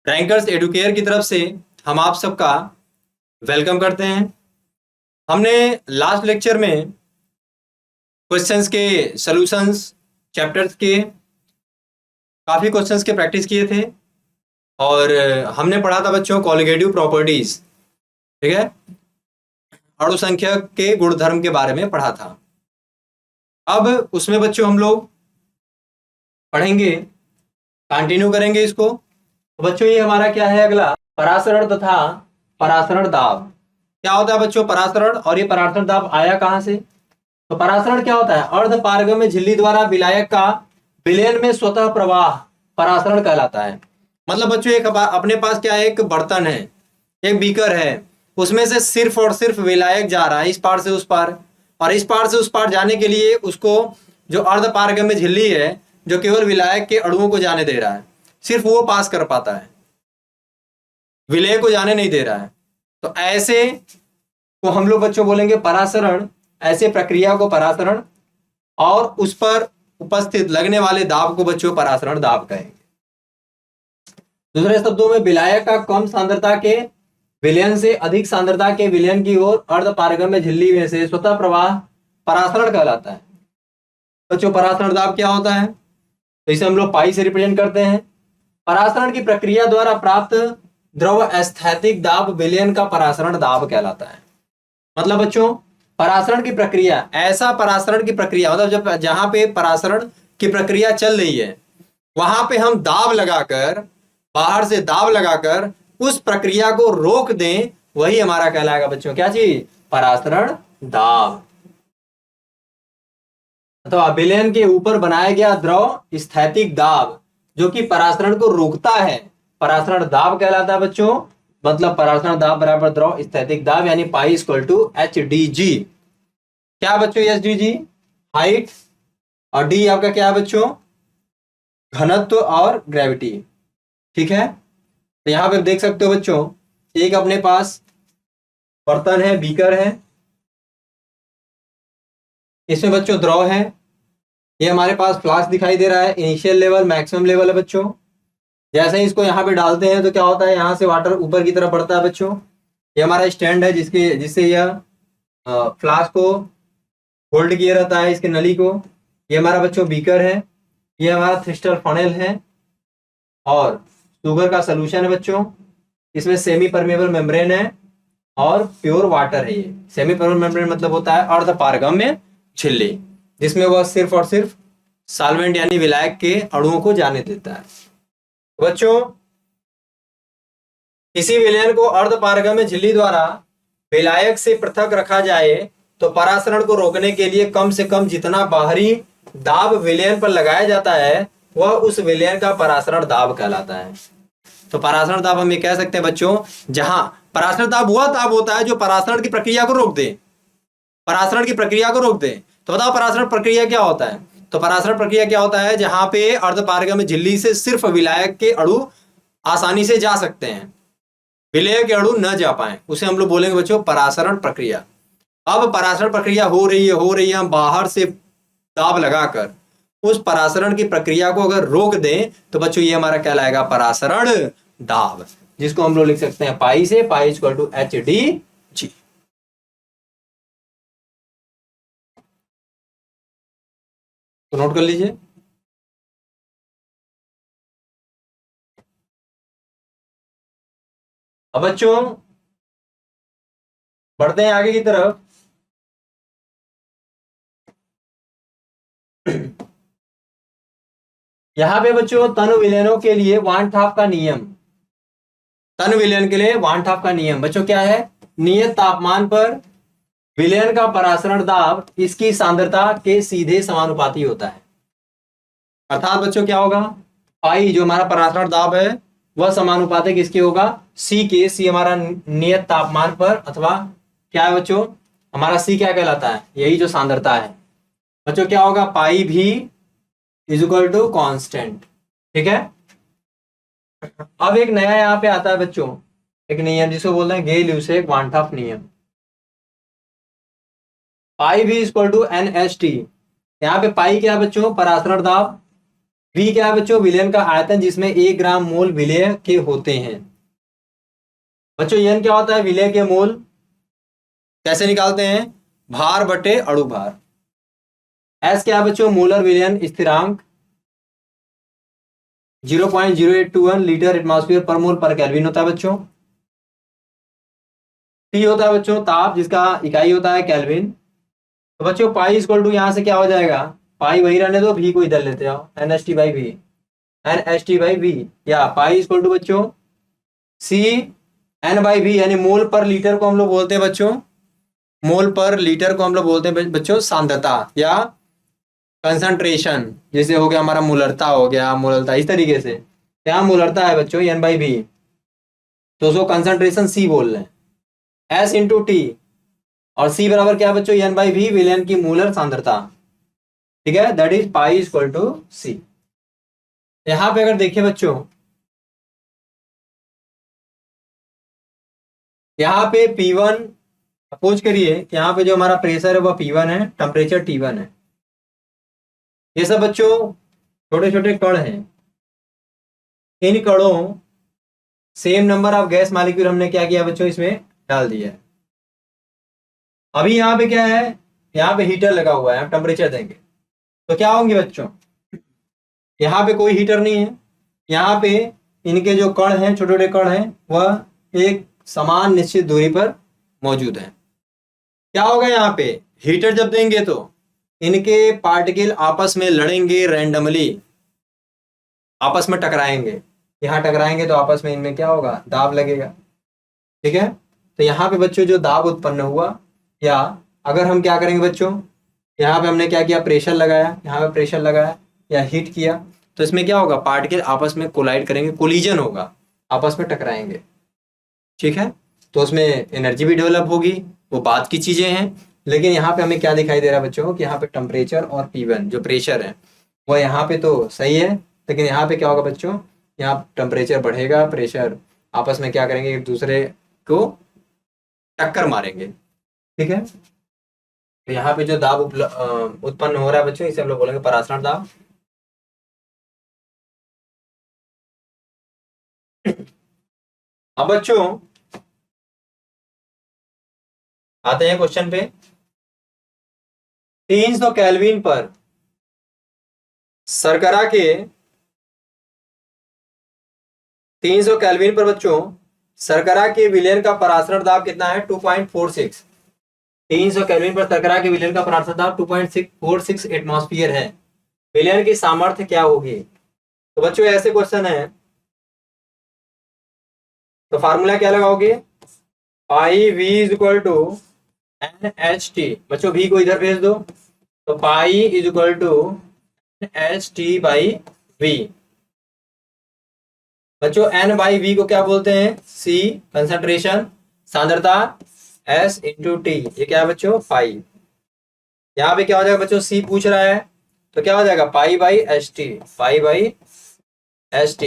Rankers Educare की तरफ से हम आप सबका वेलकम करते हैं। हमने लास्ट लेक्चर में क्वेश्चंस के सॉल्यूशंस चैप्टर्स के काफ़ी क्वेश्चंस के प्रैक्टिस किए थे और हमने पढ़ा था बच्चों कॉलिगेटिव प्रॉपर्टीज, ठीक है, अणुसंख्यक के गुणधर्म के बारे में पढ़ा था। अब उसमें बच्चों हम लोग पढ़ेंगे, कंटिन्यू करेंगे इसको। तो बच्चों ये हमारा क्या है अगला, परासरण तथा परासरण दाब। क्या होता है बच्चों परासरण, और ये परासरण दाब आया कहां से? तो परासरण क्या होता है? अर्ध पारगम्य झिल्ली द्वारा विलायक का विलयन में स्वतः प्रवाह परासरण कहलाता है। मतलब बच्चों एक अपने पास क्या है, एक बर्तन है, एक बीकर है, उसमें से सिर्फ और सिर्फ विलायक जा रहा है इस पार से उस पार, और इस पार से उस पार जाने के लिए उसको जो अर्ध पारगम्य झिल्ली है जो केवल विलायक के अणुओं को जाने दे रहा है, सिर्फ वो पास कर पाता है, विलय को जाने नहीं दे रहा है। तो ऐसे को हम लोग बच्चों बोलेंगे परासरण, ऐसे प्रक्रिया को परासरण, और उस पर उपस्थित लगने वाले दाब को बच्चों परासरण दाब कहेंगे। दूसरे शब्दों में विलायक का कम सांद्रता के विलयन से अधिक सांद्रता के विलयन की ओर अर्ध पारगम्य झिल्ली में से स्वतः प्रवाह परासरण कहलाता है। बच्चों परासरण दाब क्या होता है? तो इसे हम लोग पाई से रिप्रेजेंट करते हैं। परासरण की प्रक्रिया द्वारा प्राप्त द्रव स्थैतिक दाब विलयन का परासरण दाब कहलाता है। मतलब बच्चों परासरण की प्रक्रिया, ऐसा परासरण की प्रक्रिया मतलब जब जहां पे परासरण की प्रक्रिया चल रही है वहां पे हम दाब लगाकर, बाहर से दाब लगाकर उस प्रक्रिया को रोक दें, वही हमारा कहलाएगा बच्चों क्या चीज? परासरण दाब। तो विलयन के ऊपर बनाया गया द्रव स्थैतिक दाब जो कि परासरण को रोकता है, परासरण दाब कहलाता है बच्चों। मतलब परासरण दाब बराबर द्रव स्थैतिक दाब, यानी pi equal to h d g. क्या बच्चों? एच डी जी हाइट, और डी आपका क्या है बच्चों? घनत्व और ग्रेविटी, ठीक है। तो यहां पे देख सकते हो बच्चों, एक अपने पास बर्तन है, बीकर है, इसमें बच्चों द्रव है। ये हमारे पास फ्लास्क दिखाई दे रहा है, इनिशियल लेवल मैक्सिमम लेवल है बच्चों। जैसे ही इसको यहाँ पे डालते हैं तो क्या होता है, यहाँ से वाटर ऊपर की तरफ बढ़ता है बच्चों। ये हमारा स्टैंड है जिससे यह फ्लास्क को होल्ड किया रहता है, इसके नली को। ये हमारा बच्चों बीकर है, ये हमारा थ्रिस्टर फनेल है, और शुगर का सोल्यूशन है बच्चों। इसमें सेमी परमेबल मेम्ब्रेन है और प्योर वाटर है। ये सेमी परमेबल मेम्ब्रेन मतलब होता है अर्ध पारगम्य झिल्ली, जिसमें वह सिर्फ और सिर्फ सॉल्वेंट यानी विलायक के अणुओं को जाने देता है। बच्चों किसी विलयन को अर्ध पारगम्य झिल्ली द्वारा विलायक से पृथक रखा जाए तो परासरण को रोकने के लिए कम से कम जितना बाहरी दाब विलयन पर लगाया जाता है वह उस विलयन का परासरण दाब कहलाता है। तो परासरण दाब हम ये कह सकते हैं बच्चों, जहां परासरण दाब वह दाब होता है जो परासरण की प्रक्रिया को रोक दे, परासरण की प्रक्रिया को रोक दे। तो बताओ परासरण प्रक्रिया क्या होता है? तो परासरण प्रक्रिया क्या होता है? जहां पे अर्ध पारगम्य झिल्ली से सिर्फ विलायक के अणु आसानी से जा सकते हैं, विलय के अणु न जा पाए, उसे हम लोग बोलेंगे बच्चों परासरण प्रक्रिया। अब परासरण प्रक्रिया हो रही है, हम बाहर से दाब लगाकर उस परासरण की प्रक्रिया को अगर रोक दें तो बच्चों ये हमारा कहलाएगा परासरण दाब, जिसको हम लोग लिख सकते हैं पाई से, pi equal to h d g. तो नोट कर लीजिए। अब बच्चों बढ़ते हैं आगे की तरफ। यहां पे बच्चों तन विलयनों के लिए वान थाप का नियम, तन विलयन के लिए वान थाप का नियम बच्चों क्या है? नियत तापमान पर विलयन का परासरण दाब इसकी सांद्रता के सीधे समानुपाती होता है। अर्थात बच्चों क्या होगा, पाई जो हमारा परासरण दाब है वह समानुपाती किसके होगा? सी के। सी हमारा नियत तापमान पर, अथवा क्या है बच्चों, हमारा सी क्या कहलाता है? यही जो सांद्रता है बच्चों, क्या होगा? पाई भी इज इक्वल टू कॉन्स्टेंट, ठीक है। अब एक नया यहाँ पे आता है बच्चों, एक नियम जिसको बोलते हैं गे ल्यूसेक वान थाप नियम। पाई भी equal to n s t. यहाँ पे पाई क्या है बच्चों? परासरण दाब, V क्या है बच्चों? विलयन का आयतन जिसमें 1 ग्राम मोल विलय के होते हैं। बच्चों N क्या होता है? विलय के मोल। कैसे निकालते हैं? भार बटे अणु भार। S क्या है बच्चों? मोलर विलयन स्थिरांक 0.0821 लीटर एटमॉस्फेयर पर मोल पर केल्विन होता है बच्चों। T होता है बच्चों ताप, जिसका इकाई होता है केल्विन। तो बच्चों पाई इक्वल टू यहाँ से क्या हो जाएगा? पाई वही रहने दो, V को इधर लेते आओ, NHT/V या पाई इक्वल टू बच्चों CN/V, यानी मोल पर लीटर को हम लोग बोलते हैं बच्चों, मोल पर लीटर को हम लोग बोलते हैं बच्चों सांद्रता या कंसंट्रेशन। जैसे हो गया हमारा मोलरता, हो गया मोलरता, इस तरीके से यहाँ मोलरता है बच्चों N/V, तो उसको कंसंट्रेशन C बोल रहे हैं। S इंटू टी और C बराबर क्या है बच्चों? N/V, विलयन की मोलर सांद्रता। ठीक है, that is pi equal to C। यहां पे अगर देखिए बच्चों, यहाँ पे P1 सपोज करिए कि यहाँ पे जो हमारा प्रेशर है वह P1 है, टेम्परेचर T1 है। ये सब बच्चों छोटे छोटे कण हैं। इन कणों same number of gas molecule हमने क्या किया बच्चों? इसमें डाल दिया है। अभी यहाँ पे क्या है? यहाँ पे हीटर लगा हुआ है, हम टेम्परेचर देंगे तो क्या होंगे बच्चों? यहाँ पे कोई हीटर नहीं है, यहाँ पे इनके जो कण हैं, छोटे छोटे कण हैं, वह एक समान निश्चित दूरी पर मौजूद है। क्या होगा? यहाँ पे हीटर जब देंगे तो इनके पार्टिकल आपस में लड़ेंगे, रैंडमली आपस में टकराएंगे। यहाँ टकराएंगे तो आपस में इनमें क्या होगा? दाब लगेगा। ठीक है, तो यहाँ पे बच्चों जो दाब उत्पन्न हुआ, या अगर हम क्या करेंगे बच्चों, यहाँ पे हमने क्या किया? प्रेशर लगाया, यहाँ पे प्रेशर लगाया या हीट किया, तो इसमें क्या होगा? पार्टिकल आपस में कोलाइड करेंगे, कोलिजन होगा, आपस में टकराएंगे। ठीक है, तो उसमें एनर्जी भी डेवलप होगी, वो बात की चीजें हैं। लेकिन यहाँ पे हमें क्या दिखाई दे रहा है बच्चों? कि यहाँ पे टेम्परेचर और P1 जो प्रेशर है वो यहाँ पे तो सही है, लेकिन यहाँ पे क्या होगा बच्चों? यहाँ टेम्परेचर बढ़ेगा, प्रेशर आपस में क्या करेंगे? एक दूसरे को टक्कर मारेंगे। ठीक है, तो यहाँ पे जो दाब उत्पन्न हो रहा है बच्चों, इसे हम लोग बोलेंगे परासरण दाब। अब बच्चों आते हैं क्वेश्चन पे। 300 केल्विन पर शर्करा के 300 केल्विन पर बच्चों शर्करा के विलयन का परासरण दाब कितना है? 2.46। 300 केल्विन पर शर्करा के विलयन का परासरण दाब 2.46 एटमॉस्फेयर है। विलयन की सामर्थ्य क्या होगी? तो बच्चों ऐसे क्वेश्चन है तो फार्मूला क्या लगाओगे? Pi V is equal to NHT। बच्चों V को इधर भेज दो, तो pi is equal to NHT/V। बच्चों N/V को क्या बोलते हैं? C कंसंट्रेशन, सांद्रता, S इंटू टी, ये क्या है बच्चों? पाई। यहाँ पे क्या हो जाएगा बच्चों? C पूछ रहा है तो क्या हो जाएगा? पाई/ST, पाई/ST।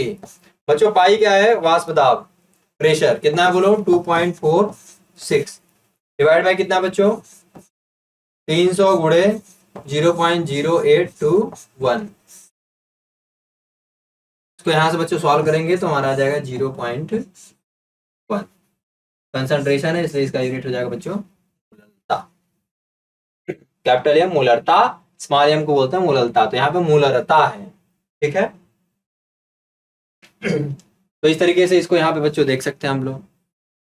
बच्चों पाई क्या है? वाष्प दाब। प्रेशर कितना है बोलो? 2.46 डिवाइड बाय कितना बच्चों? 300 गुणे 0.0821। इसको यहां से बच्चों सॉल्व करेंगे तो हमारा आ जाएगा 0.1। कंसंट्रेशन है इसलिए इसका यूनिट हो जाएगा बच्चों मोलरता। कैपिटल एम मोलरता, स्मॉल एम को बोलते हैं मोलरता, तो यहाँ पे मोलरता है। ठीक है, तो इस तरीके से इसको यहाँ पे बच्चों देख सकते हैं हम लोग।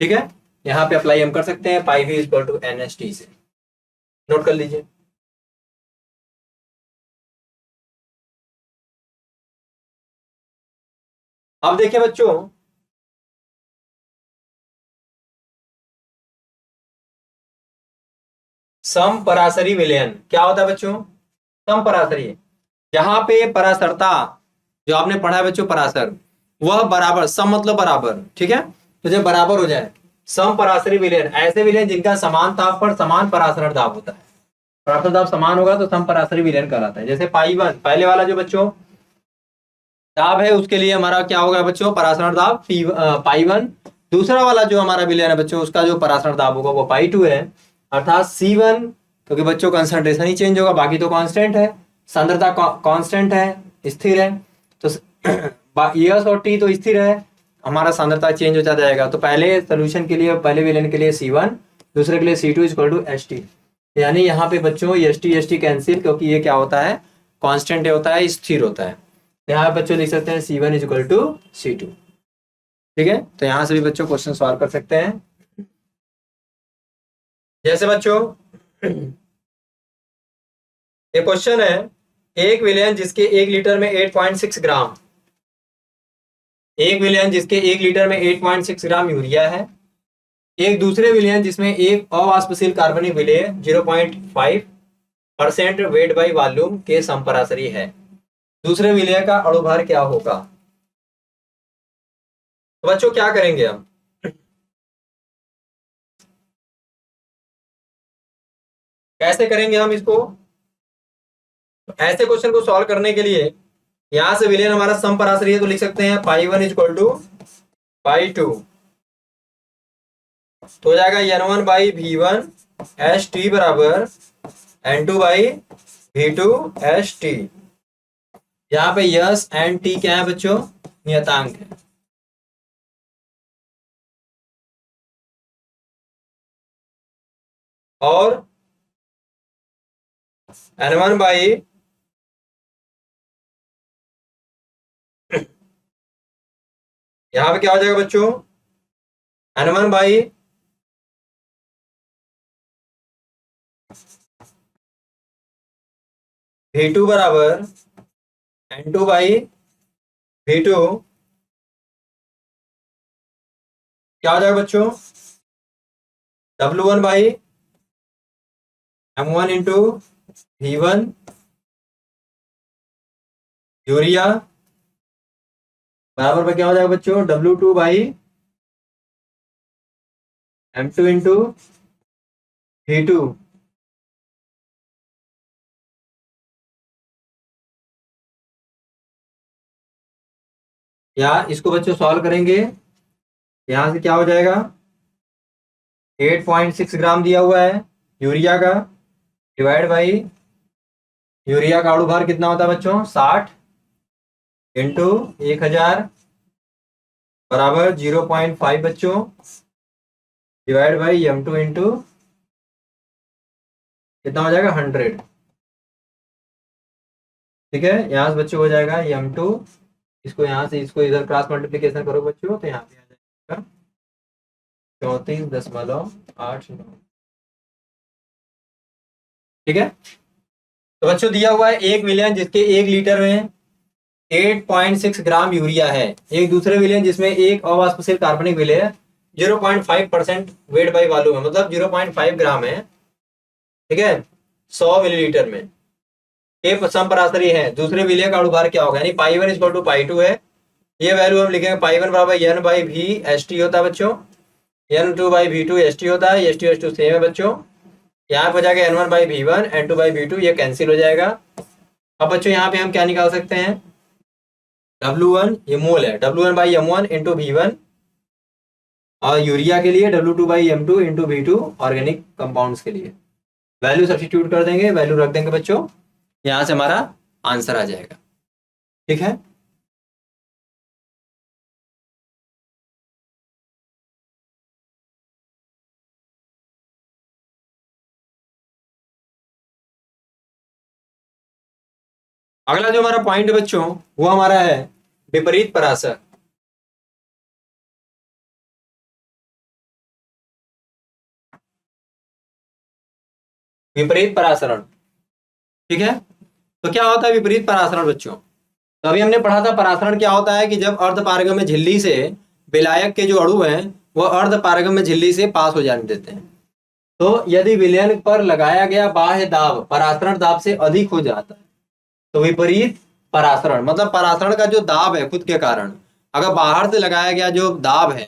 ठीक है, यहाँ पे अप्लाई हम कर सकते हैं पाई V इक्वल टू NHT से। नोट कर लीजिए। अब देखिए बच्चों, समपरासरी विलयन क्या होता है बच्चों? समपरासरी, जहां पे परासरता जो आपने पढ़ा है बच्चों, परासर, वह बराबर, सम मतलब बराबर। ठीक है, तो जब बराबर हो जाए, समपरासरी विलयन ऐसे विलयन जिनका समान ताप पर समान परासरण दाब होता है। परासरण दाब समान होगा तो समपरासरी विलयन कहलाता है। जैसे पाई1 पहले वाला जो बच्चों दाब है उसके लिए हमारा क्या होगा बच्चों? परासरण दाब पाई1। दूसरा वाला जो हमारा विलयन है बच्चों, उसका जो परासरण दाब होगा वो पाई2 है, अर्थात C1, क्योंकि बच्चों कंसंट्रेशन ही चेंज होगा, बाकी तो कांस्टेंट है, सांद्रता कांस्टेंट है, स्थिर है। तो यस और टी तो स्थिर है, हमारा सांद्रता चेंज होता जाएगा। तो पहले सोल्यूशन के लिए, पहले विलेन के लिए C1, दूसरे के लिए C2 इक्वल टू HT। यानी यहाँ पे बच्चों ST कैंसिल, क्योंकि ये क्या होता है, कांस्टेंट होता है, स्थिर होता है। यहाँ पे बच्चों लिख सकते हैं C1 इक्वल टू C2। ठीक है, तो यहाँ से भी बच्चों क्वेश्चन सॉल्व कर सकते हैं। जैसे बच्चों एक क्वेश्चन है, एक विलेन जिसके 1 लीटर में 8.6 ग्राम, एक विलेन जिसके 1 लीटर में 8.6 ग्राम यूरिया है, एक दूसरे विलेन जिसमें एक अवाष्पशील कार्बनिक विलेय 0.5% वेट बाई वॉल्यूम के समपराशरी है, दूसरे विलेय का अणुभार क्या होगा। तो बच्चों क्या करेंगे हम, कैसे करेंगे हम इसको। ऐसे क्वेश्चन को सॉल्व करने के लिए यहां से विलेन हमारा समपराशरी है, तो लिख सकते हैं π1 इक्वल टू π2, तो हो जाएगा N1 बाई V1 HT बराबर N2 बाई V2 HT। यहाँ पे यस एंड टी क्या है बच्चों, नियतांक है। और N1 बाई यहाँ पे क्या हो जाएगा बच्चों, N1 बाई V2 बराबर N2 बाई V2 क्या हो जाएगा बच्चों, W1 by M1 into V1 urea बराबर पर क्या हो जाएगा बच्चों, W2 by M2 into V2। या इसको बच्चों सॉल्व करेंगे, यहां से क्या हो जाएगा, 8.6 ग्राम दिया हुआ है यूरिया का, डिवाइड बाई यूरिया का अणुभार कितना होता है बच्चों, 60 इंटू 1000 बराबर 0.5 बच्चों, डिवाइड बाई M2 इंटू कितना हो जाएगा 100। ठीक है, यहां से बच्चों हो जाएगा M2, इसको यहां से इसको इधर क्रॉस मल्टीप्लीकेशन करो बच्चों, तो यहाँ पे आ जाएगा 34.89। ठीक है, तो बच्चों दिया हुआ है एक विलेन जिसके 1 लीटर में 8.6 ग्राम यूरिया है, एक दूसरे विलेन जिसमें एक अवाष्पशील कार्बनिक विलेय 0.5% वेट बाई वॉल्यूम है, मतलब 0.5 ग्राम है। ठीक है, 100 मिलीलीटर में ये समपराशरी है, दूसरे विलेय का अणुभार क्या होगा, यानी π1 इक्वल टू π2 है। ये वैल्यू हम लिखेंगे π1 बराबर N बाई V HT होता है बच्चों, N2 बाई V2 HT होता है, HT सेम है बच्चों। यहाँ पे हो जाएगा N1 by V1 N2 by V2, ये कैंसिल हो जाएगा। अब बच्चों यहाँ पे हम क्या निकाल सकते हैं, W1 ये मोल है, W1 by M1 into V1, और यूरिया के लिए W2 by M2 into V2 organic compounds के लिए वैल्यू सब्स्टिट्यूट कर देंगे, वैल्यू रख देंगे बच्चों, यहां से हमारा आंसर आ जाएगा। ठीक है, अगला जो हमारा पॉइंट है बच्चों वो हमारा है विपरीत परासर। विपरीत परासरण, ठीक है, तो क्या होता है विपरीत परासरण बच्चों, तो अभी हमने पढ़ा था परासरण क्या होता है कि जब अर्धपारगम्य झिल्ली से विलायक के जो अणु हैं वो अर्धपारगम्य झिल्ली से पास हो जाने देते हैं, तो यदि विलयन पर लगाया गया बाह्य दाब परासरण दाब से अधिक हो जाता है तो विपरीत परासरण, मतलब परासरण का जो दाब है खुद के कारण, अगर बाहर से लगाया गया जो दाब है,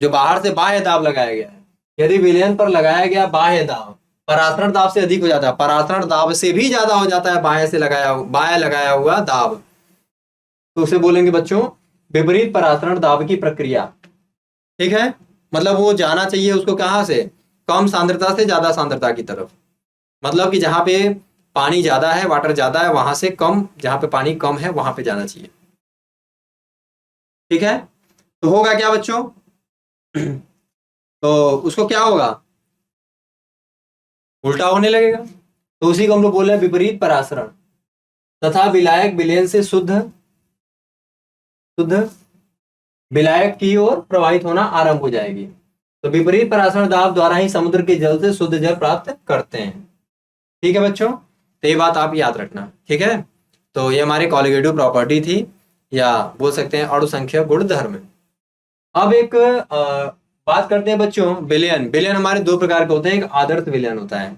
जो बाहर से बाह्य दाब लगाया गया है, यदि विलयन पर लगाया गया बाह्य दाब परासरण दाब से अधिक हो जाता है, परासरण दाब से भी ज्यादा हो जाता है बाह्य लगाया हुआ दाब, तो उसे बोलेंगे बच्चों विपरीत परासरण दाब की प्रक्रिया। ठीक है, मतलब वो जाना चाहिए उसको कहां से, कम सांद्रता से ज्यादा सांद्रता की तरफ, मतलब कि जहां पे पानी ज़्यादा है, वाटर ज़्यादा है, वहां से कम, जहां पे पानी कम है वहां पे जाना चाहिए। ठीक है, तो होगा क्या बच्चों? तो उसको क्या होगा, उल्टा होने लगेगा। तो उसी को हम लोग बोल रहे हैं विपरीत परासरण। तथा विलायक विलयन से शुद्ध शुद्ध विलायक की ओर प्रवाहित होना आरंभ हो जाएगी। तो विपरीत परासरण दाब द्वारा ही समुद्र के जल से शुद्ध जल प्राप्त करते हैं। ठीक है बच्चों, तो ये बात आप याद रखना। ठीक है, तो ये हमारे कॉलिगेटिव प्रॉपर्टी थी, या बोल सकते हैं अणु संख्या गुण धर्म। अब एक बात करते हैं बच्चों विलयन। विलयन हमारे दो प्रकार के होते हैं, एक आदर्श विलयन होता है।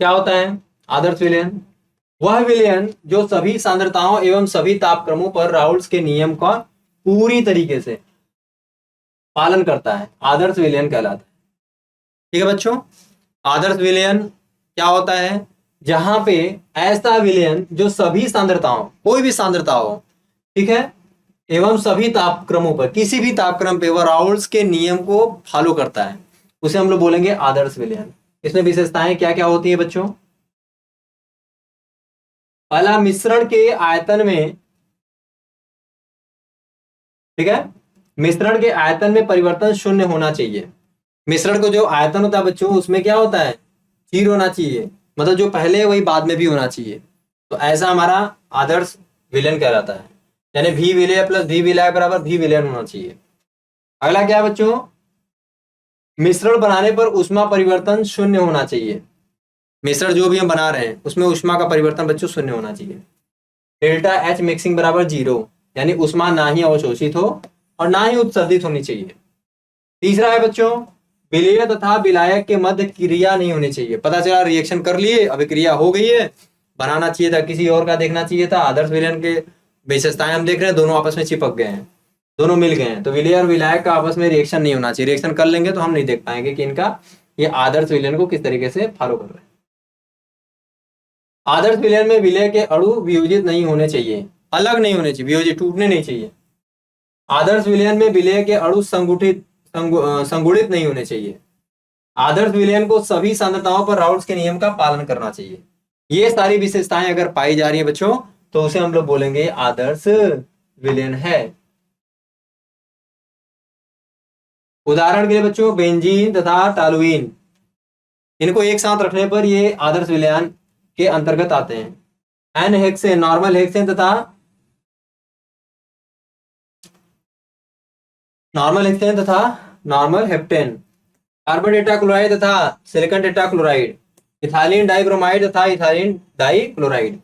क्या होता है आदर्श विलयन? वह विलयन जो सभी सांद्रताओं एवं सभी तापक्रमों पर राउल्स के नियम का पूरी तरीके से पालन करता है, आदर्श विलयन कहलाता है। ठीक है बच्चों, आदर्श विलयन क्या होता है? जहां पे ऐसा विलयन जो सभी सांद्रताओं, कोई भी सांद्रता हो, ठीक है, एवं सभी तापक्रमों पर, किसी भी तापक्रम पे वह राउल्स के नियम को फॉलो करता है, उसे हम लोग बोलेंगे आदर्श विलयन। इसमें विशेषताएं क्या क्या होती है बच्चों? पहला, मिश्रण के आयतन में, ठीक है, मिश्रण के आयतन में परिवर्तन शून्य होना चाहिए। मिश्रण को जो आयतन होता है बच्चों, उसमें क्या होता है, जीरो होना चाहिए, मतलब जो पहले है वही बाद में भी होना चाहिए। तो ऐसा हमारा आदर्श विलयन कहलाता है, यानी भी विलय प्लस भी विलय बराबर भी विलयन होना चाहिए। अगला क्या है बच्चों? मिश्रण बनाने पर ऊष्मा परिवर्तन शून्य होना चाहिए। मिश्रण जो भी हम बना रहे हैं उसमें ऊष्मा का परिवर्तन बच्चों शून्य होना चाहिए। डेल्टा एच मिक्सिंग बराबर 0, यानी ऊष्मा ना ही अवशोषित हो और ना ही उत्सर्जित होनी चाहिए। तीसरा है बच्चों, विलय तथा विलायक के मध्य क्रिया नहीं होनी चाहिए। पता चला रिएक्शन कर लिए, अभी क्रिया हो गई है, बनाना चाहिए था किसी और का, देखना चाहिए था। आदर्श विलयन के विशेषताएं हम देख रहे हैं, दोनों आपस में चिपक गए हैं, दोनों मिल गए हैं, तो विलय और विलायक का आपस में रिएक्शन नहीं होना चाहिए। रिएक्शन कर लेंगे तो हम नहीं देख पाएंगे कि इनका ये आदर्श विलयन को किस तरीके से फॉलो कर रहे हैं। आदर्श विलयन में विलय के अणु वियोजित नहीं होने चाहिए, अलग नहीं होने चाहिए, वियोजित टूटने नहीं चाहिए। आदर्श विलयन में विलय के अणु संगुणित नहीं होने चाहिए। आदर्श विलयन को सभी सांद्रताओं पर राउल्स के नियम का पालन करना चाहिए। ये सारी विशेषताएं अगर पाई जा रही है बच्चों, तो उसे हम लोग बोलेंगे आदर्श विलयन है। उदाहरण के लिए बच्चों बेंजीन तथा टॉलुइन, इनको एक साथ रखने पर ये आदर्श विलयन के अंतर्गत आते हैं। एन हेक्सेन, नॉर्मल हेक्सेन तथा नॉर्मल हेप्टेन, कार्बन टेट्राक्लोराइड तथा सिलिकॉन टेट्राक्लोराइड, इथाइलिन डाइब्रोमाइड तथा इथाइलिन डाइक्लोराइड।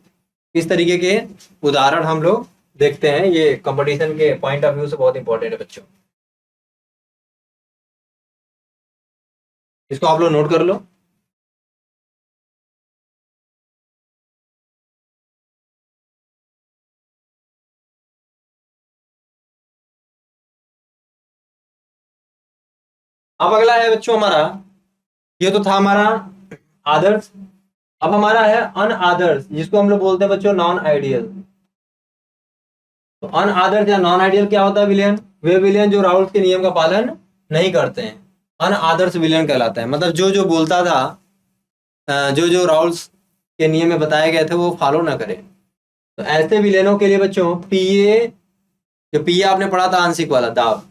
इस तरीके के उदाहरण हम लोग देखते हैं। ये कंपटीशन के पॉइंट ऑफ व्यू से बहुत इंपॉर्टेंट है बच्चों, इसको आप लोग नोट कर लो। अब अगला है बच्चों हमारा, ये तो था हमारा आदर्श। अब हमारा है अनआदर्श, जिसको हम लोग बोलते हैं बच्चों नॉन आइडियल। तो अनआदर्श या नॉन आइडियल क्या होता है विलयन? वे विलयन जो राउल्स के नियम का पालन नहीं करते हैं, अनआदर्श विलयन कहलाता है। मतलब जो जो बोलता था, जो जो राउल्स के नियम में बताए गए थे वो फॉलो ना करे। तो ऐसे विलयनों के लिए बच्चों पीए, जो पीए आपने पढ़ा था आंशिक वाला दाब,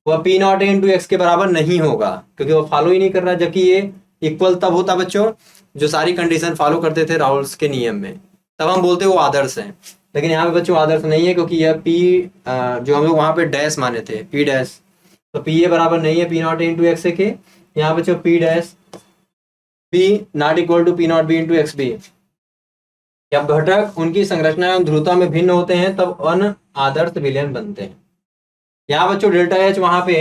वह पी नॉट इंटू एक्स के बराबर नहीं होगा, क्योंकि वो फॉलो ही नहीं कर रहा। जबकि ये इक्वल तब होता बच्चों जो सारी कंडीशन फॉलो करते थे राउल्स के नियम में, तब हम बोलते वो आदर्श हैं। लेकिन यहाँ पे बच्चों आदर्श नहीं है, क्योंकि यह पी जो हम लोग वहां पे डैश माने थे, पी डैश, तो पी ए बराबर नहीं है पी नॉट इंटू एक्स के। यहाँ बच्चों p dash p naught equal to p naught B into x b. जब घटक उनकी संरचना एवं ध्रुवता में भिन्न होते हैं तब अनआदर्श विलयन बनते हैं। यहाँ बच्चों डेल्टा एच वहां पे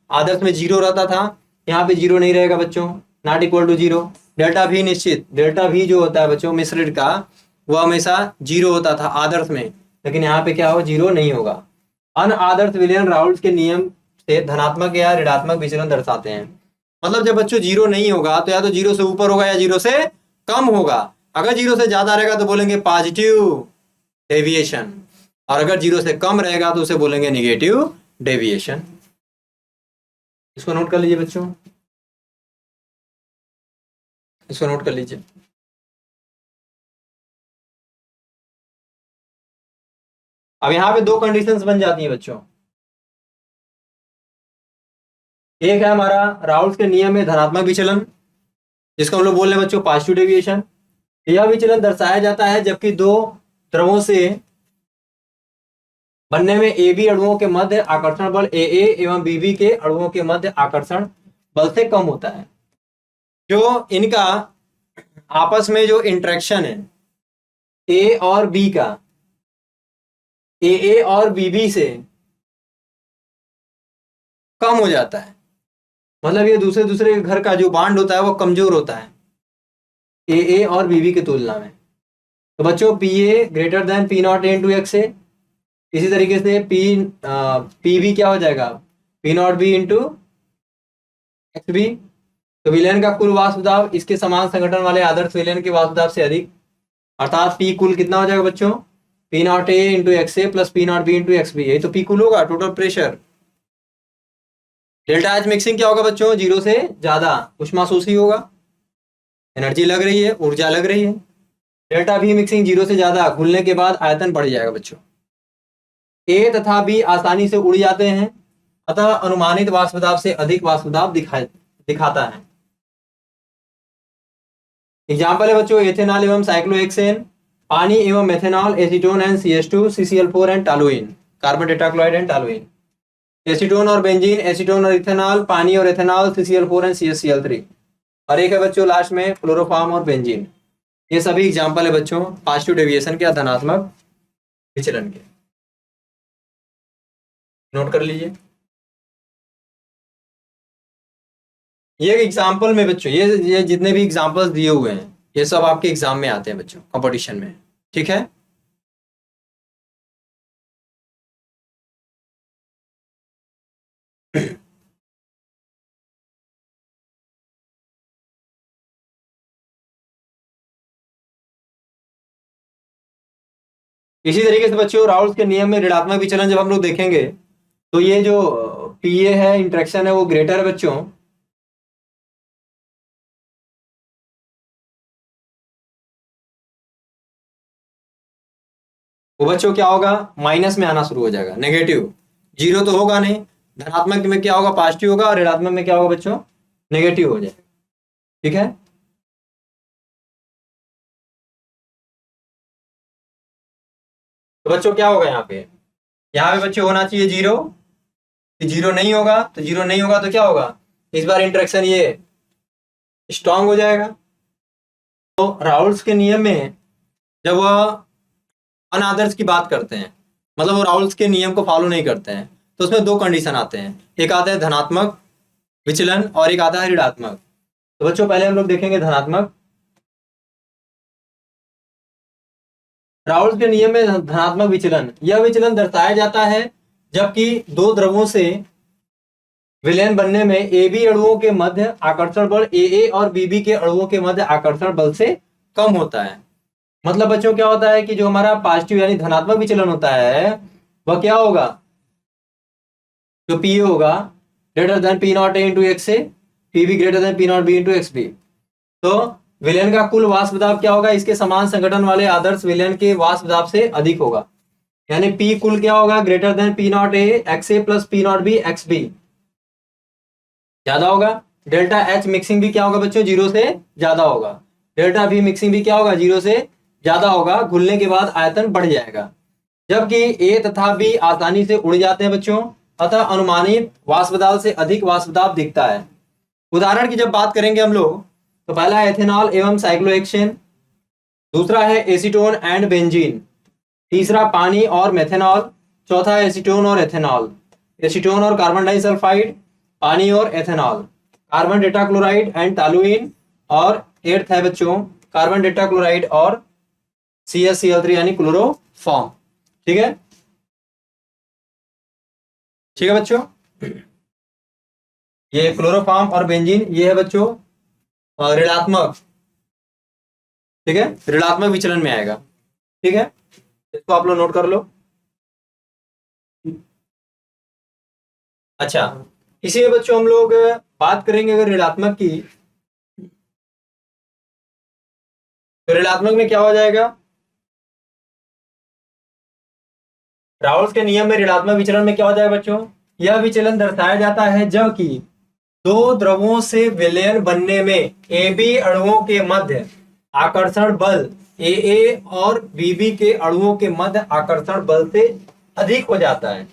आदर्श में 0 रहता था, यहाँ पे 0 नहीं रहेगा बच्चों, नॉट इक्वल टू 0। डेल्टा भी निश्चित, डेल्टा भी जो होता है बच्चों मिश्रित का, वह हमेशा 0 होता था आदर्श में, लेकिन यहाँ पे क्या हो, 0 नहीं होगा। अनआदर्श विलयन राउल्स के नियम से धनात्मक या ऋणात्मक विचलन दर्शाते हैं। मतलब जब बच्चों 0 नहीं होगा तो या तो 0 से ऊपर होगा या 0 से कम होगा। अगर 0 से ज्यादा रहेगा तो बोलेंगे पॉजिटिव डेविएशन, और अगर 0 से कम रहेगा तो उसे बोलेंगे निगेटिव डेविएशन। इसको नोट कर लीजिए बच्चों, इसको नोट कर लीजिए। अब यहाँ पे दो कंडीशंस बन जाती हैं बच्चों। एक है हमारा राउल्स के नियम में धनात्मक विचलन, जिसको हम लोग बोल रहे हैं बच्चों पॉजिटिव डेविएशन। यह विचलन दर्शाया जाता है जबकि दो द्रवों से बनने में ए बी अणुओं के मध्य आकर्षण बल ए ए एवं बी बी के अणुओं के मध्य आकर्षण बल से कम होता है। जो इनका आपस में जो इंटरेक्शन है ए और बी का, ए और बी से कम हो जाता है, मतलब ये दूसरे दूसरे के घर का जो बांड होता है वो कमजोर होता है ए और बी की तुलना में। तो बच्चों P A greater than P naught A into x A, इसी तरीके से पी बी क्या हो जाएगा, P naught B into x B. तो विलयन का कुल वाष्प दाब इसके समान संगठन वाले आदर्श विलयन के वाष्प दाब से अधिक, अर्थात पी कुल कितना हो जाएगा बच्चों, p naught A into x a plus p naught B into x b, यही तो पी कुल होगा total pressure. Delta h mixing क्या होगा बच्चों, जीरो से ज्यादा उष्मा शोषी होगा, एनर्जी लग रही है, ऊर्जा लग रही है। डेल्टा बी मिक्सिंग जीरो से ज्यादा, घुलने के बाद आयतन बढ़ जाएगा बच्चों। ए तथा बी आसानी से उड़ जाते हैं, अतः अनुमानित वाष्प दाब से अधिक वाष्प दाब दिखाता है। एग्जाम्पल है बच्चों एथेनॉल एवं साइक्लोहेक्सेन, पानी एवं methanol, acetone and CH2, CCl4 and toluene, carbon tetrachloride and toluene. Acetone और बेंजीन, एसीटोन और इथेनॉल, पानी और एथेनॉल, CCl4 एंड CHCl3। और एक है बच्चों लास्ट में क्लोरोफॉर्म और बेंजीन। ये सभी एग्जाम्पल है बच्चों पॉजिटिव डेविएशन के, धनात्मक विचलन के, नोट कर लीजिए। ये एग्जाम्पल में बच्चों ये जितने भी एग्जाम्पल्स दिए हुए हैं ये सब आपके एग्जाम में आते हैं बच्चों, कंपटीशन में, ठीक है। इसी तरीके से बच्चों राउल्स के नियम में ऋणात्मक विचलन जब हम लोग देखेंगे तो ये जो पीए है इंटरेक्शन है वो ग्रेटर है बच्चों, वो बच्चों क्या होगा, माइनस में आना शुरू हो जाएगा, नेगेटिव। जीरो तो होगा नहीं, धनात्मक में क्या होगा, पॉजिटिव होगा, और ऋणात्मक में क्या होगा बच्चों, नेगेटिव हो जाएगा, ठीक है। तो बच्चों क्या होगा यहाँ पे बच्चों होना चाहिए जीरो, जीरो नहीं होगा, तो जीरो नहीं होगा तो क्या होगा, इस बार इंटरेक्शन ये स्ट्रांग हो जाएगा। तो राउल्स के नियम में जब वह अनादर्श की बात करते हैं, मतलब वो राउल्स के नियम को फॉलो नहीं करते हैं, तो उसमें दो कंडीशन आते हैं, एक आता है धनात्मक विचलन और एक आता है ऋणात्मक। तो बच्चों पहले हम लोग देखेंगे धनात्मक। राउल्स के नियम में धनात्मक विचलन, यह विचलन दर्शाया जाता है जबकि दो द्रवों से विलयन बनने में ए बी अणुओं के मध्य आकर्षण बल ए और बी के अणुओं के मध्य आकर्षण बल से कम होता है। मतलब बच्चों क्या होता है कि जो हमारा पॉजिटिव यानी धनात्मक विचलन होता है वह क्या होगा, जो पी होगा greater than P naught A into x a, p b greater than P naught B into x B. तो विलयन का कुल वाष्प दाब क्या होगा, इसके समान संगठन वाले आदर्श विलयन के वाष्प दाब से अधिक होगा, यानी पी कुल क्या होगा, greater than P naught a x a plus p naught b x b, ज्यादा होगा। डेल्टा एच मिक्सिंग भी क्या होगा बच्चों, जीरो से ज्यादा होगा। डेल्टा बी मिक्सिंग भी क्या होगा, जीरो से ज्यादा होगा, घुलने के बाद आयतन बढ़ जाएगा। जबकि ए तथा बी आसानी से उड़ जाते हैं बच्चों, अतः अनुमानित वाष्प दाब से अधिक वाष्प दाब दिखता है। उदाहरण की जब बात करेंगे हम लोग तो पहला है एथेनॉल एवं साइक्लोहेक्सेन, दूसरा है एसीटोन एंड बेंजीन, तीसरा पानी और मेथेनॉल, चौथा है एसीटोन और एथेनॉल, एसीटोन और कार्बन डाइसल्फाइड, पानी और ethanol, carbon tetrachloride and toluene, और एट्थ है बच्चों कार्बन टेट्राक्लोराइड और CHCl3 यानी क्लोरोफॉर्म, ठीक है। ठीक है बच्चों, ये क्लोरोफॉर्म और बेंजीन ये है बच्चों ऋणात्मक, ठीक है, ऋणात्मक विचलन में आएगा, ठीक है, इसको आप लोग नोट कर लो। अच्छा, इसी में बच्चों हम लोग बात करेंगे अगर ऋणात्मक की, तो ऋणात्मक में क्या हो जाएगा, राउल्स के नियम में ऋणात्मक विचलन में क्या हो जाएगा बच्चों? यह विचलन दर्शाया जाता है जबकि दो द्रवों से विलयन बनने में AB अणुओं के मध्य आकर्षण बल AA और BB के अणुओं के मध्य आकर्षण बल से अधिक हो जाता है।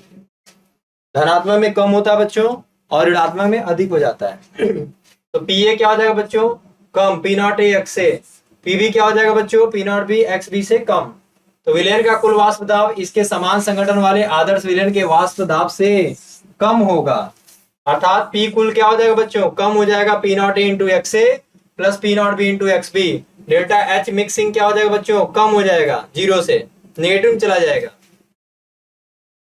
धनात्मक में कम होता है बच्चों और ऋणात्मक में अधिक हो जाता है। तो PA क्या हो जाएगा बच्चों? कम, P0A x से। PB क्या हो जाएगा बच्चों? P0B XB से कम। तो विलयन का कुल वाष्प दाब इसके समान संगठन वाले आदर्श विलयन के वाष्प दाब से कम होगा, अर्थात P कुल क्या हो जाएगा बच्चों? कम हो जाएगा P0A into XA plus P0B into XB। Delta H mixing क्या हो जाएगा बच्चों? कम हो जाएगा, 0 से नेगेटिव में चला जाएगा।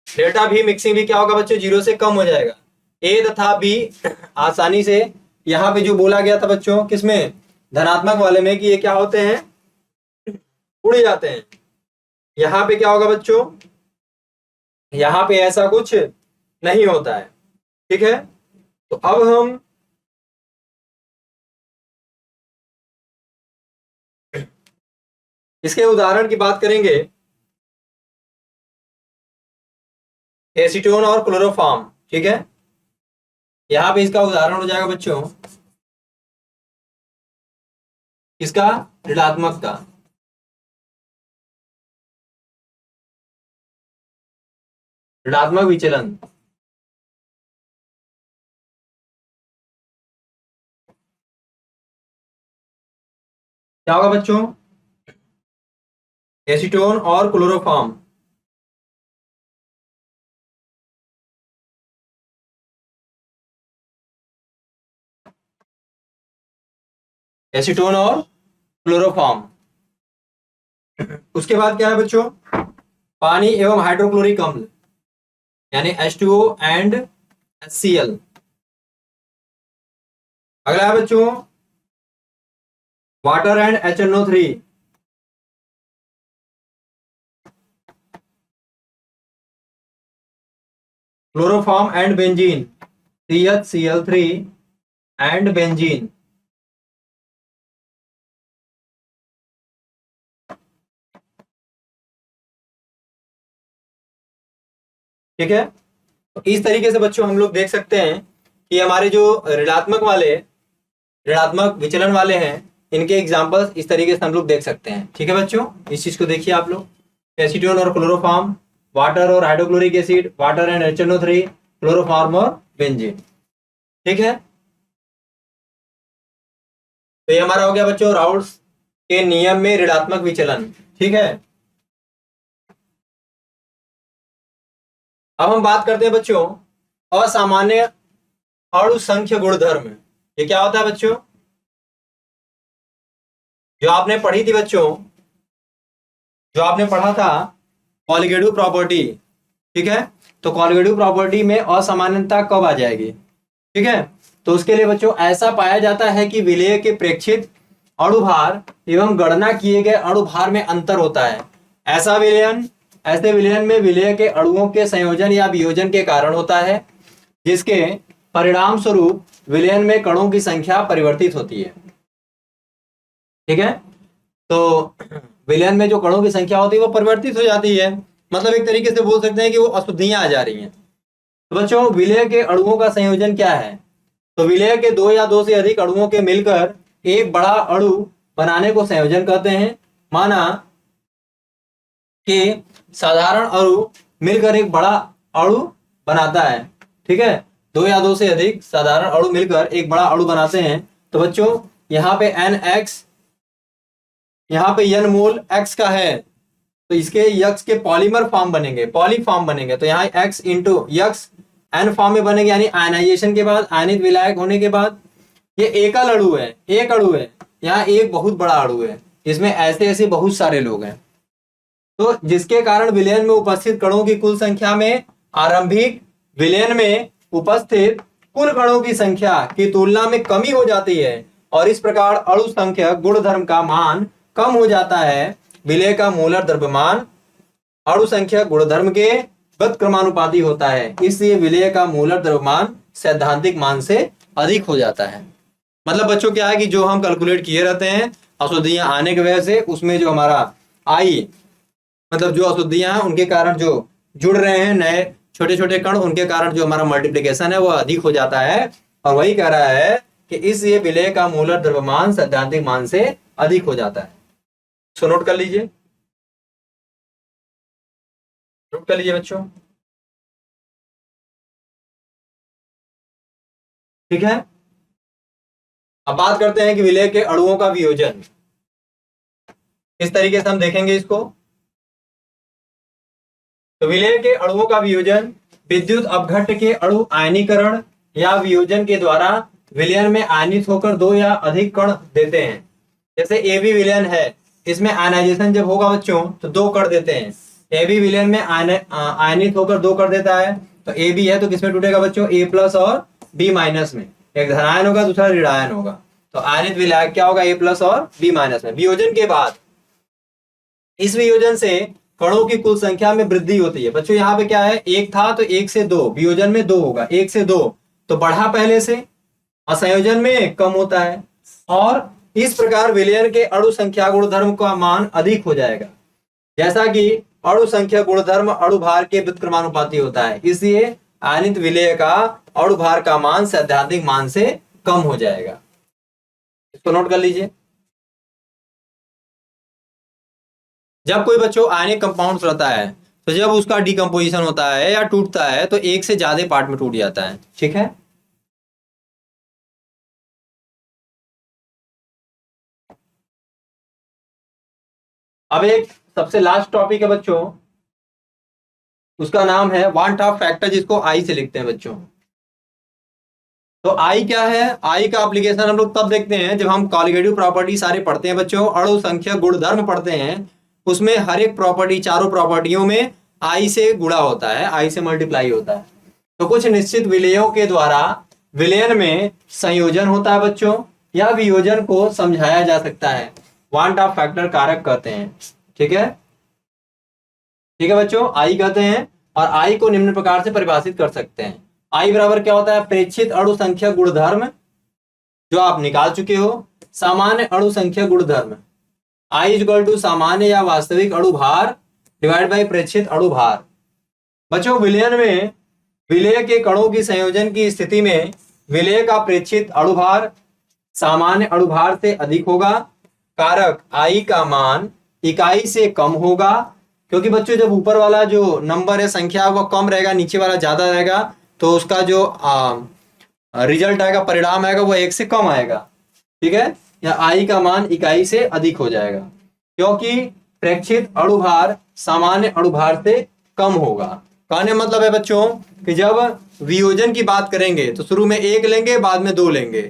डेल्टा V मिक्सिंग भी क्या होगा बच्चों? 0 से कम हो जाएगा। A तथा B आसानी से यहाँ पे जो बोला गया था बच्चों किसमें? धनात्मक वाले में, कि ये क्या होते हैं? उड़ जाते हैं। यहाँ पे क्या होगा बच्चों? यहाँ पे ऐसा कुछ नहीं होता है, ठीक है। तो अब हम इसके उदाहरण की बात करेंगे, एसीटोन और क्लोरोफॉर्म, ठीक है। यहाँ पे इसका उदाहरण हो जाएगा बच्चों इसका ऋणात्मक का। ऋणात्मक विचलन क्या होगा बच्चों? एसीटोन और क्लोरोफॉर्म, एसीटोन और क्लोरोफॉर्म। उसके बाद क्या है बच्चों? पानी एवं हाइड्रोक्लोरिक अम्ल यानी H2O एंड HCl। अगला है बच्चों water and HNO3। Chloroform and benzene, CHCl3 and benzene. ठीक है। तो इस तरीके से बच्चों हम लोग देख सकते हैं कि हमारे जो ऋणात्मक विचलन वाले हैं, इनके एग्जांपल्स इस तरीके से हम लोग देख सकते हैं। ठीक है बच्चों, इस चीज को देखिए आप लोग, एसीटोन और क्लोरोफॉर्म, वाटर और hydrochloric acid, water and HNO3, chloroform और बेंजीन। ठीक है, तो ये हमारा हो गया बच्चों राउल्स के नियम में ऋणात्मक विचलन। ठीक है, अब हम बात करते हैं बच्चों असामान्य अणु संख्य गुणधर्म। ये क्या होता है बच्चों? जो आपने पढ़ी थी बच्चों, जो आपने पढ़ा था कॉलिगेटिव प्रॉपर्टी। ठीक है, तो कॉलिगेटिव प्रॉपर्टी में असामान्यता कब आ जाएगी? ठीक है, तो उसके लिए बच्चों ऐसा पाया जाता है कि विलेय के प्रेक्षित अणुभार एवं गणना किए गए अणुभार में अंतर होता है। ऐसे विलयन में विलेय के अणुओं के संयोजन या वियोजन के कारण होता है, जिसके परिणाम स्वरूप विलयन में कणों की संख्या परिवर्तित होती है। ठीक है, तो विलयन में जो कणों की संख्या होती है वो परिवर्तित हो जाती है, मतलब एक तरीके से बोल सकते हैं कि वो अशुद्धियां आ जा रही हैं। तो बच्चों विलय के अणुओं का संयोजन क्या है? तो विलय के दो या दो से अधिक अणुओं के मिलकर एक बड़ा अणु बनाने को संयोजन कहते हैं। माना कि साधारण अणु मिलकर एक बड़ा अणु बनाता है। ठीक है, दो या दो से अधिक साधारण अणु मिलकर एक बड़ा अणु बनाते हैं। तो बच्चों यहाँ पे NX, यहाँ पे N मोल X का है, तो इसके यक्स के पॉलीमर फॉर्म बनेंगे, पॉली फॉर्म बनेंगे। तो यहाँ X into x N form में बनेंगे, यानी आयनाइजेशन के बाद, आयनित विलायक होने के बाद ये एकल अणु है, एक अणु है। यहाँ एक बहुत बड़ा अणु है, इसमें ऐसे ऐसे बहुत सारे लोग हैं। तो जिसके कारण विलयन में उपस्थित कणों की कुल संख्या में आरंभिक विलयन में उपस्थित कुल कणों की संख्या की तुलना में कमी हो जाती है, और इस प्रकार अणु संख्या गुणधर्म का मान कम हो जाता है। विलय का मोलर द्रव्यमान अणु संख्या गुणधर्म के व्युत्क्रमानुपाती होता है, इसलिए विलय का मोलर द्रव्यमान सैद्धांतिक मान से अधिक हो जाता है। मतलब बच्चों क्या है कि जो हम कैलकुलेट किए रहते हैं अशुद्धियां आने की वजह से, उसमें जो हमारा आई, मतलब जो अशुद्धियां हैं उनके कारण जो जुड़ रहे हैं नए छोटे छोटे कण, उनके कारण जो हमारा मल्टीप्लिकेशन है वो अधिक हो जाता है। और वही कह रहा है कि इस ये विलेय का मूलर द्रव्यमान सैद्धांतिक मान से अधिक हो जाता है। इसको नोट कर लीजिए, नोट कर लीजिए बच्चों, ठीक है। अब बात करते हैं कि विलेय के अणुओं का वियोजन किस तरीके से हम देखेंगे इसको। तो विलेय के अणुओं का वियोजन विद्युत अपघट्ट के अणु आयनीकरण या वियोजन के द्वारा विलयन में आयनित होकर दो या अधिक कण देते हैं। जैसे एबी विलयन है, इसमें आयनाइजेशन जब होगा बच्चों तो दो कण देते हैं। एबी विलयन में आयनित होकर दो कर देता है। तो ए बी है तो किसमें टूटेगा बच्चों, ए प्लस और बी माइनस में। एक धनायन होगा दूसरा ऋणायन होगा। तो आयनित विलायक क्या होगा, ए प्लस और बी माइनस में। वियोजन के बाद इस वियोजन से कणों की कुल संख्या में वृद्धि होती है। बच्चों यहाँ पे क्या है, एक था तो एक से दो, वियोजन में दो होगा, एक से दो तो बढ़ा पहले से, और संयोजन में कम होता है। और इस प्रकार विलयन के अणु संख्या गुणधर्म का मान अधिक हो जाएगा। जैसा कि अणु संख्या गुणधर्म अणु भार के व्युत्क्रमानुपाती होता है, इसलिए आयनित विलेय का अणु भार का मान सैद्धांतिक मान से कम हो जाएगा। इसको नोट कर लीजिए। जब कोई बच्चों आयनिक कंपाउंड रहता है तो जब उसका डिकम्पोजिशन होता है या टूटता है तो एक से ज्यादा पार्ट में टूट जाता है, ठीक है। अब एक सबसे लास्ट टॉपिक है बच्चों, उसका नाम है वान टॉप फैक्टर, जिसको आई से लिखते हैं बच्चों। तो आई क्या है, आई का एप्लीकेशन हम लोग तब देखते हैं जब हम कॉलिगेटिव प्रॉपर्टी सारे पढ़ते हैं बच्चों, अणु संख्या गुणधर्म पढ़ते हैं। उसमें हर एक प्रॉपर्टी, चारों प्रॉपर्टियों में आई से गुणा होता है, आई से मल्टीप्लाई होता है। तो कुछ निश्चित विलयों के द्वारा विलयन में संयोजन होता है बच्चों, या वियोजन को समझाया जा सकता है, वान टॉप फैक्टर कारक कहते हैं, ठीक है। ठीक है बच्चों, आई कहते हैं। और आई को निम्न प्रकार से परिभाषित कर सकते हैं। आई बराबर क्या होता है, प्रेक्षित अणु संख्या गुणधर्म, जो आप निकाल चुके हो, सामान्य अणु संख्या गुणधर्म, आई इक्वल टू सामान्य या वास्तविक अणु भार डिवाइड बाई प्रेक्षित अणु भार। बच्चों विलयन में विलय के कणों की संयोजन की स्थिति में विलय का प्रेक्षित अणु भार सामान्य अणु भार से अधिक होगा। कारक आई का मान इकाई से कम होगा, क्योंकि बच्चों जब ऊपर वाला जो नंबर है, संख्या, वो कम रहेगा, नीचे वाला ज्यादा रहेगा, तो उसका जो रिजल्ट आएगा, परिणाम आएगा, वो एक से कम आएगा, ठीक है। या आई का मान इकाई से अधिक हो जाएगा, क्योंकि प्रेक्षित अणुभार सामान्य अणुभार से कम होगा। कहने मतलब है बच्चों कि जब वियोजन की बात करेंगे तो शुरू में एक लेंगे, बाद में दो लेंगे,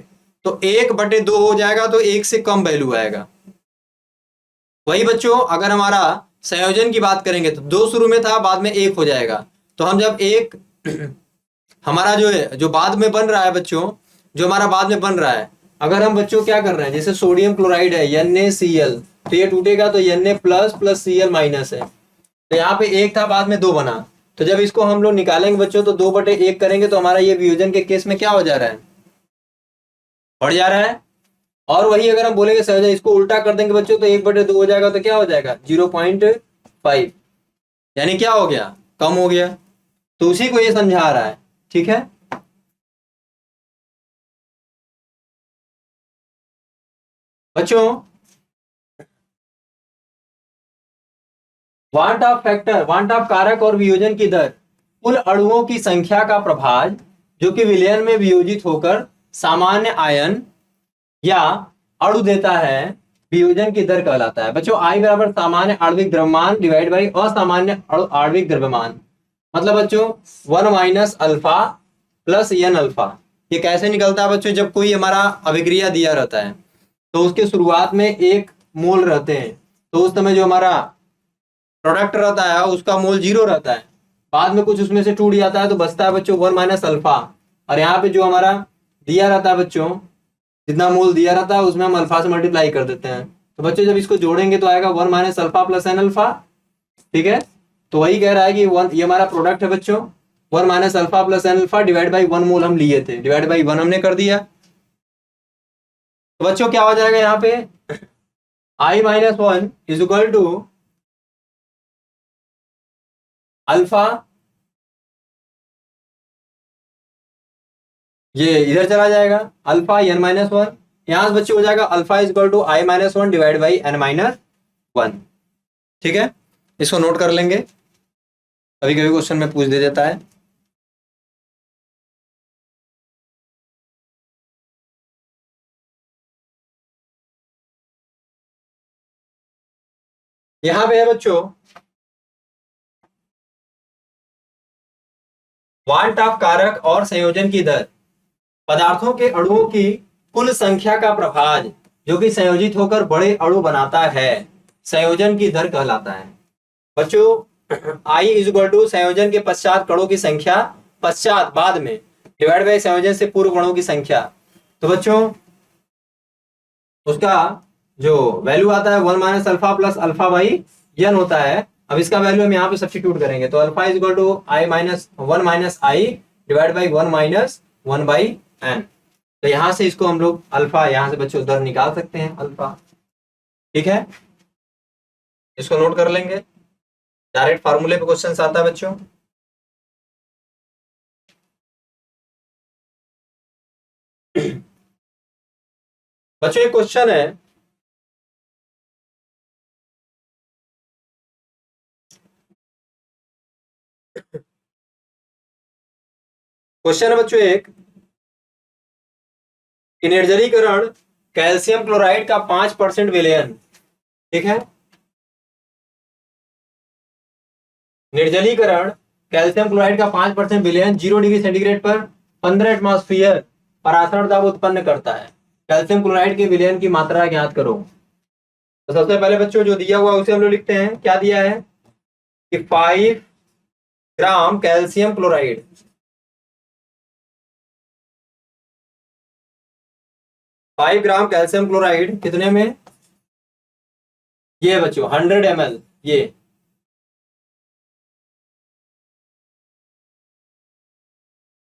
तो 1/2 हो जाएगा, तो एक से कम वैल्यू आएगा। वही बच्चों अगर हमारा संयोजन की बात करेंगे तो दो शुरू में था, बाद में एक हो जाएगा। तो हम जब एक हमारा जो है, जो बाद में बन रहा है बच्चों, जो हमारा बाद में बन रहा है, अगर हम बच्चों क्या कर रहे हैं, जैसे सोडियम क्लोराइड है NaCl, तो ये टूटेगा तो Na plus plus Cl minus है। तो यहाँ पे एक था, बाद में दो बना, तो जब इसको हम लोग निकालेंगे बच्चों तो 2/1 करेंगे, तो हमारा ये वियोजन के केस में क्या हो जा रहा है, बढ़ जा रहा है। और वही अगर हम बोलेंगे संयोजन, इसको उल्टा कर देंगे बच्चों तो 1/2 हो जाएगा, तो क्या हो जाएगा 0.5, यानी क्या हो गया, कम हो गया। तो उसी को ये समझा रहा है, ठीक है। बच्चों want of factor, want of कारक और वियोजन की दर कुल अणुओं की संख्या का प्रभाज, जो कि विलयन में वियोजित होकर सामान्य आयन या अणु देता है, वियोजन की दर कहलाता है। बच्चों आई बराबर सामान्य आणविक द्रव्यमान डिवाइड बाई असामान्य आणविक द्रव्यमान। मतलब बच्चों 1 minus alpha plus n alpha. ये कैसे निकलता है बच्चों, जब कोई हमारा अभिक्रिया दिया रहता है तो उसके शुरुआत में 1 मोल रहते हैं, तो उस समय जो हमारा प्रोडक्ट रहता है उसका मोल 0 रहता है, बाद में कुछ उसमें से टूट जाता है तो बचता है बच्चों 1 माइनस अल्फा। और यहाँ पे जो हमारा दिया रहता है बच्चों, जितना मोल दिया रहता है उसमें हम अल्फा से मल्टीप्लाई कर देते हैं, तो बच्चों जब इसको जोड़ेंगे तो आएगा 1 minus alpha plus n alpha, ठीक है। तो वही कह रहा है कि ये हमारा प्रोडक्ट है बच्चों, 1 minus alpha plus n alpha divide by 1 mole हम लिए थे, डिवाइड बाई 1 हमने कर दिया। तो बच्चों क्या हो जाएगा यहाँ पे, I-1 is equal to alpha ये इधर चला जाएगा, अल्फा n-1, यहां से बच्चे हो जाएगा alpha is equal to i-1 divide by n-1। ठीक है, इसको नोट कर लेंगे, कभी कभी क्वेश्चन में पूछ दे देता है। यहां पे है बच्चों वाल्ट ऑफ कारक और संयोजन की दर, पदार्थों के अणुओं की कुल संख्या का प्रभाज जो कि संयोजित होकर बड़े अणु बनाता है, संयोजन की दर कहलाता है। बच्चों आई इज इक्वल टू संयोजन के पश्चात कणों की संख्या, पश्चात बाद में, डिवाइड बाई संयोजन से पूर्व कणों की संख्या। तो बच्चों उसका जो वैल्यू आता है 1 minus alpha plus alpha by n होता है। अब इसका वैल्यू हम यहाँ पे सब्स्टिट्यूट करेंगे, तो alpha is equal to i minus 1 minus i divide by 1 minus 1 by n. तो यहां से इसको हम लोग अल्फा, यहां से बच्चों दर निकाल सकते हैं अल्फा। ठीक है, इसको नोट कर लेंगे, डायरेक्ट फार्मूले पे क्वेश्चन आता है बच्चों। बच्चों एक क्वेश्चन है, क्वेश्चन है बच्चों एक, कि निर्जलीकरण कैल्शियम क्लोराइड का 5% विलयन। ठीक है, निर्जलीकरण कैल्शियम क्लोराइड का 5% विलयन 0 डिग्री सेंटीग्रेड पर 15 एटमॉस्फेयर परासरण दाब उत्पन्न करता है। कैल्शियम क्लोराइड के विलयन की मात्रा ज्ञात करो। तो सबसे पहले बच्चों जो दिया हुआ उसे हम लोग लिखते हैं, क्या दिया है कि 5 ग्राम कैल्शियम क्लोराइड, 5 ग्राम कैल्शियम क्लोराइड कितने में, ये बच्चों 100 ml, ये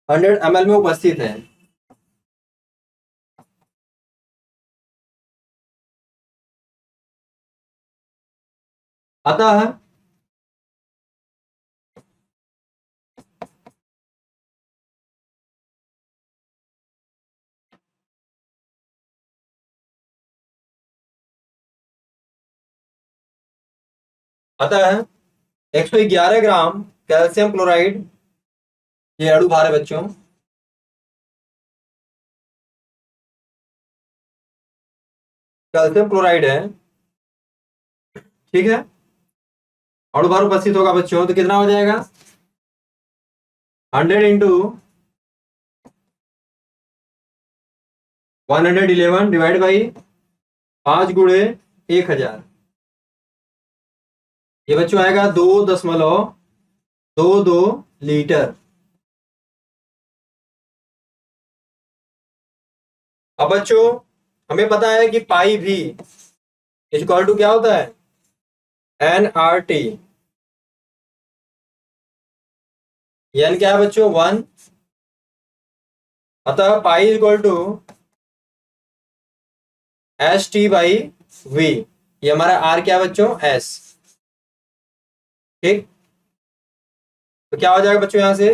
100 ml में उपस्थित है। अतः अतः 111 ग्राम कैल्शियम क्लोराइड, ये अणु भार है बच्चों, कैल्शियम क्लोराइड है। ठीक है, अणु भार उपस्थित होगा बच्चों, तो कितना हो जाएगा 100 इंटू 111 डिवाइड बाई 5 गुणे 1000, ये बच्चों आएगा 2.22 लीटर। अब बच्चों हमें पता है कि पाई भी इक्वल टू क्या होता है, NRT। एन क्या है बच्चों 1, अतः pi equal to ST by V, ये हमारा R क्या है बच्चों S। ठीक, तो क्या हो जाएगा बच्चों यहां से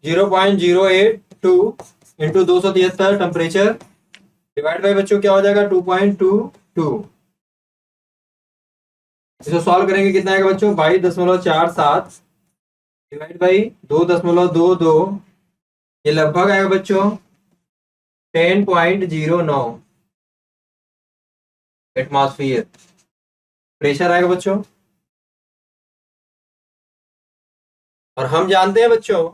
0.082 इंटू 273 टेम्परेचर डिवाइड बाई बच्चों क्या हो जाएगा 2.22। इसको सॉल्व करेंगे कितना आएगा बच्चों 22.47 डिवाइड बाई 2.22, ये लगभग आएगा बच्चों 10.09 एटमॉस्फेयर प्रेशर आएगा बच्चों। और हम जानते हैं बच्चों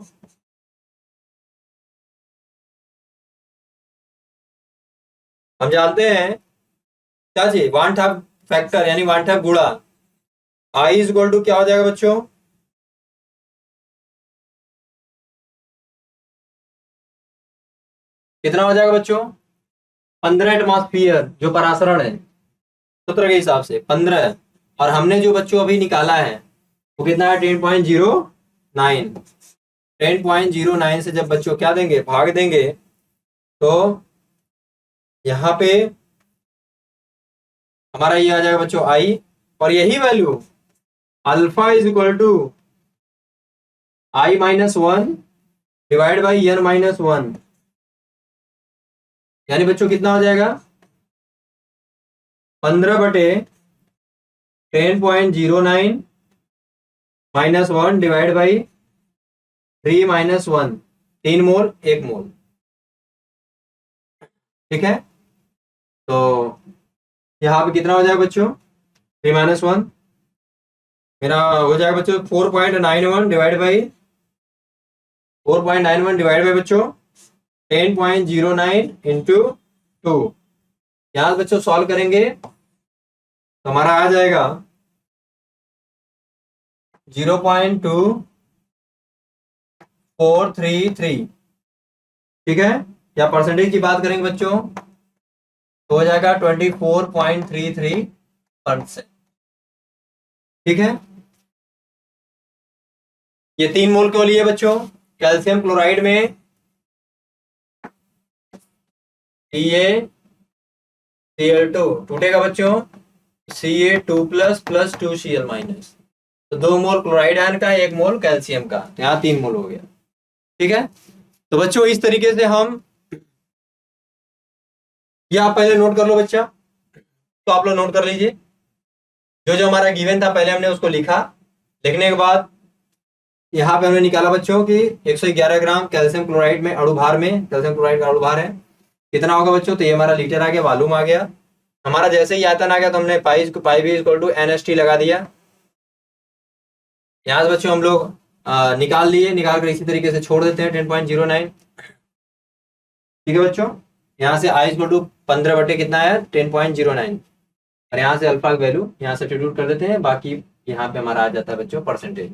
क्या जी वन हाफ फैक्टर यानी वन हाफ गुणा, आई इज इक्वल टू क्या हो जाएगा बच्चों, कितना हो जाएगा बच्चों 15 एटमॉस्फेयर जो परासरण है सूत्र के हिसाब से 15, और हमने जो बच्चों अभी निकाला है वो कितना है 10.09। 10.09 से जब बच्चों क्या देंगे भाग देंगे, तो यहाँ पे हमारा ये आ जाएगा बच्चों आई, और यही value alpha is equal to i minus one divide by n minus one, यानी बच्चों कितना हो जाएगा 15/10.09 minus one divide by 3 minus one, 3 mole 1 mole. ठीक है, तो यहाँ पे कितना हो जाएगा बच्चों 3 माइनस वन, मेरा हो जाएगा बच्चों 4.91 डिवाइड बाई 4.91 डिवाइड बाई बच्चों 10.09 इंटू 2। यहाँ से बच्चों सॉल्व करेंगे तो हमारा आ जाएगा 0.2433। ठीक है, या परसेंटेज की बात करेंगे बच्चों तो हो जाएगा 24.33%। ठीक है, ये 3 मोल क्यों लिए बच्चों, कैल्शियम क्लोराइड में CaCl2 टूटेगा बच्चों Ca2 plus plus 2Cl minus, तो 2 मोल क्लोराइड आयन का 1 मोल कैल्शियम का, यहाँ 3 मोल हो गया। ठीक है, तो बच्चों इस तरीके से हम, ये आप पहले नोट कर लो बच्चा, तो आप लोग नोट कर लीजिए जो जो हमारा गिवन था पहले हमने उसको लिखा, लिखने के बाद यहाँ पे हमने निकाला बच्चों कि 111 ग्राम कैल्शियम क्लोराइड में अणुभार में, कैल्शियम क्लोराइड का अणुभार है कितना होगा बच्चों, तो ये हमारा लीटर आ गया, वॉल्यूम आ गया हमारा। जैसे ही आयतन आ गया तो हमने पाई भी इक्वल टू NST लगा दिया। यहाँ से बच्चों हम लोग निकाल लिए, निकाल कर इसी तरीके से छोड़ देते हैं 10.09। ठीक है बच्चों, यहाँ से आई इक्वल टू 15 बटे कितना है 10.09, और यहाँ से अल्फा की वैल्यू यहाँ से सब्स्टिट्यूट कर देते हैं, बाकी यहाँ पे हमारा आ जाता है बच्चों परसेंटेज।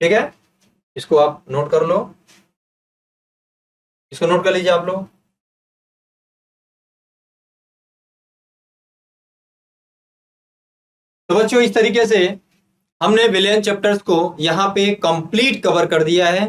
ठीक है, इसको आप नोट कर लो, इसको नोट कर लीजिए आप लोग। तो बच्चों इस तरीके से हमने विलियन चैप्टर्स को यहाँ पे कंप्लीट कवर कर दिया है।